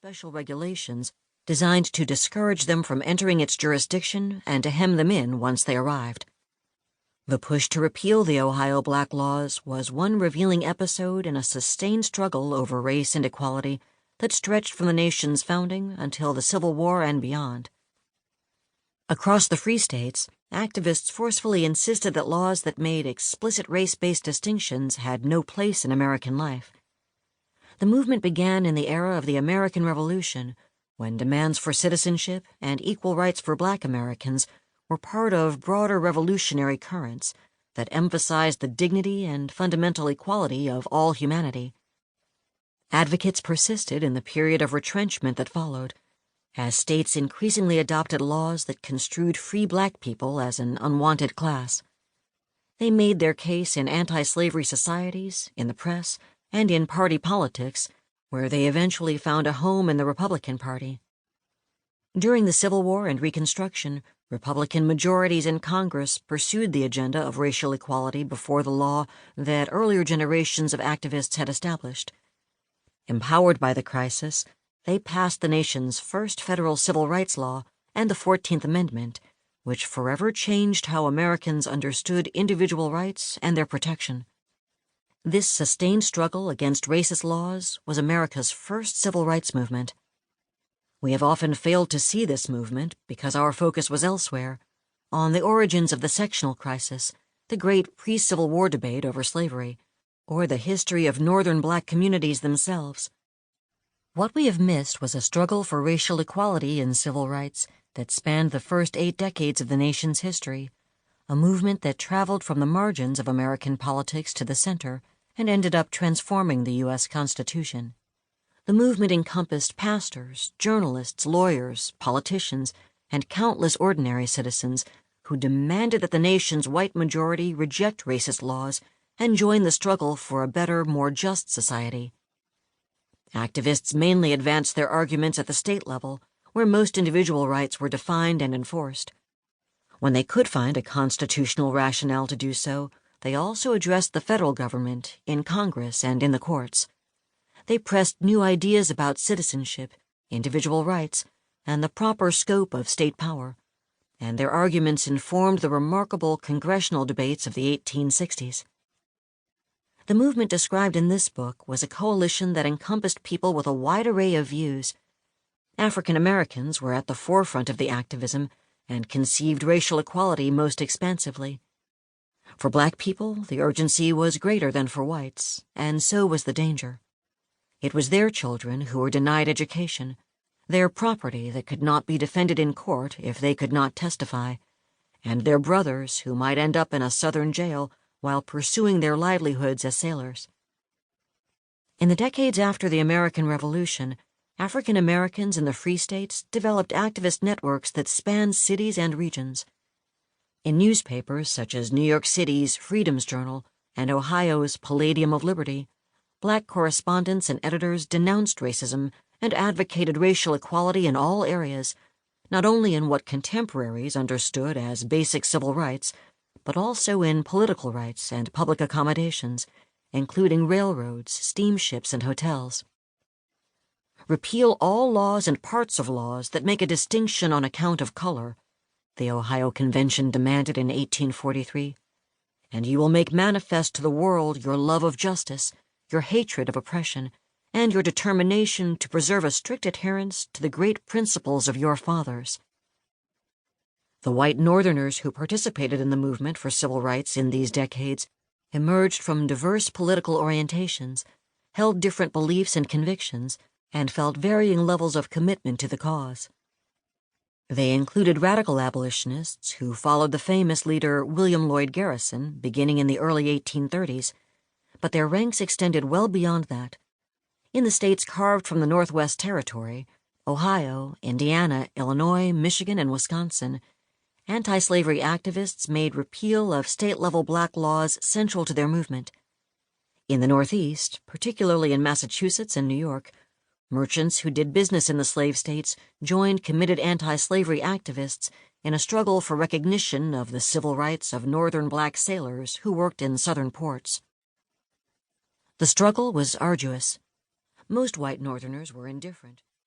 special regulations designed to discourage them from entering its jurisdiction and to hem them in once they arrived. The push to repeal the Ohio black laws was one revealing episode in a sustained struggle over race and equality that stretched from the nation's founding until the Civil War and beyond. Across the free states, activists forcefully insisted that laws that made explicit race-based distinctions had no place in American life. The movement began in the era of the American Revolution, when demands for citizenship and equal rights for Black Americans were part of broader revolutionary currents that emphasized the dignity and fundamental equality of all humanity. Advocates persisted in the period of retrenchment that followed, as states increasingly adopted laws that construed free Black people as an unwanted class. They made their case in anti-slavery societies, in the press, and in party politics, where they eventually found a home in the Republican Party. During the Civil War and Reconstruction, Republican majorities in Congress pursued the agenda of racial equality before the law that earlier generations of activists had established. Empowered by the crisis, they passed the nation's first federal civil rights law and the 14th Amendment, which forever changed how Americans understood individual rights and their protection. This sustained struggle against racist laws was America's first civil rights movement. We have often failed to see this movement because our focus was elsewhere, on the origins of the sectional crisis, the great pre-Civil War debate over slavery, or the history of Northern Black communities themselves. What we have missed was a struggle for racial equality and civil rights that spanned the first 8 decades of the nation's history, a movement that traveled from the margins of American politics to the center and ended up transforming the U.S. Constitution. The movement encompassed pastors, journalists, lawyers, politicians, and countless ordinary citizens who demanded that the nation's white majority reject racist laws and join the struggle for a better, more just society. Activists mainly advanced their arguments at the state level, where most individual rights were defined and enforced. When they could find a constitutional rationale to do so, they also addressed the federal government, in Congress and in the courts. They pressed new ideas about citizenship, individual rights, and the proper scope of state power, and their arguments informed the remarkable congressional debates of the 1860s. The movement described in this book was a coalition that encompassed people with a wide array of views. African Americans were at the forefront of the activism and conceived racial equality most expansively. For Black people, the urgency was greater than for whites, and so was the danger. It was their children who were denied education, their property that could not be defended in court if they could not testify, and their brothers who might end up in a Southern jail while pursuing their livelihoods as sailors. In the decades after the American Revolution, African Americans in the Free States developed activist networks that spanned cities and regions. In newspapers such as New York City's Freedom's Journal and Ohio's Palladium of Liberty, Black correspondents and editors denounced racism and advocated racial equality in all areas, not only in what contemporaries understood as basic civil rights, but also in political rights and public accommodations, including railroads, steamships, and hotels. Repeal all laws and parts of laws that make a distinction on account of color, the Ohio Convention demanded in 1843, and you will make manifest to the world your love of justice, your hatred of oppression, and your determination to preserve a strict adherence to the great principles of your fathers. The white Northerners who participated in the movement for civil rights in these decades emerged from diverse political orientations, held different beliefs and convictions, and felt varying levels of commitment to the cause. They included radical abolitionists who followed the famous leader William Lloyd Garrison beginning in the early 1830s, but their ranks extended well beyond that. In the states carved from the Northwest Territory, Ohio, Indiana, Illinois, Michigan, and Wisconsin, anti-slavery activists made repeal of state-level Black laws central to their movement. In the Northeast, particularly in Massachusetts and New York, merchants who did business in the slave states joined committed anti-slavery activists in a struggle for recognition of the civil rights of Northern Black sailors who worked in Southern ports. The struggle was arduous. Most white Northerners were indifferent.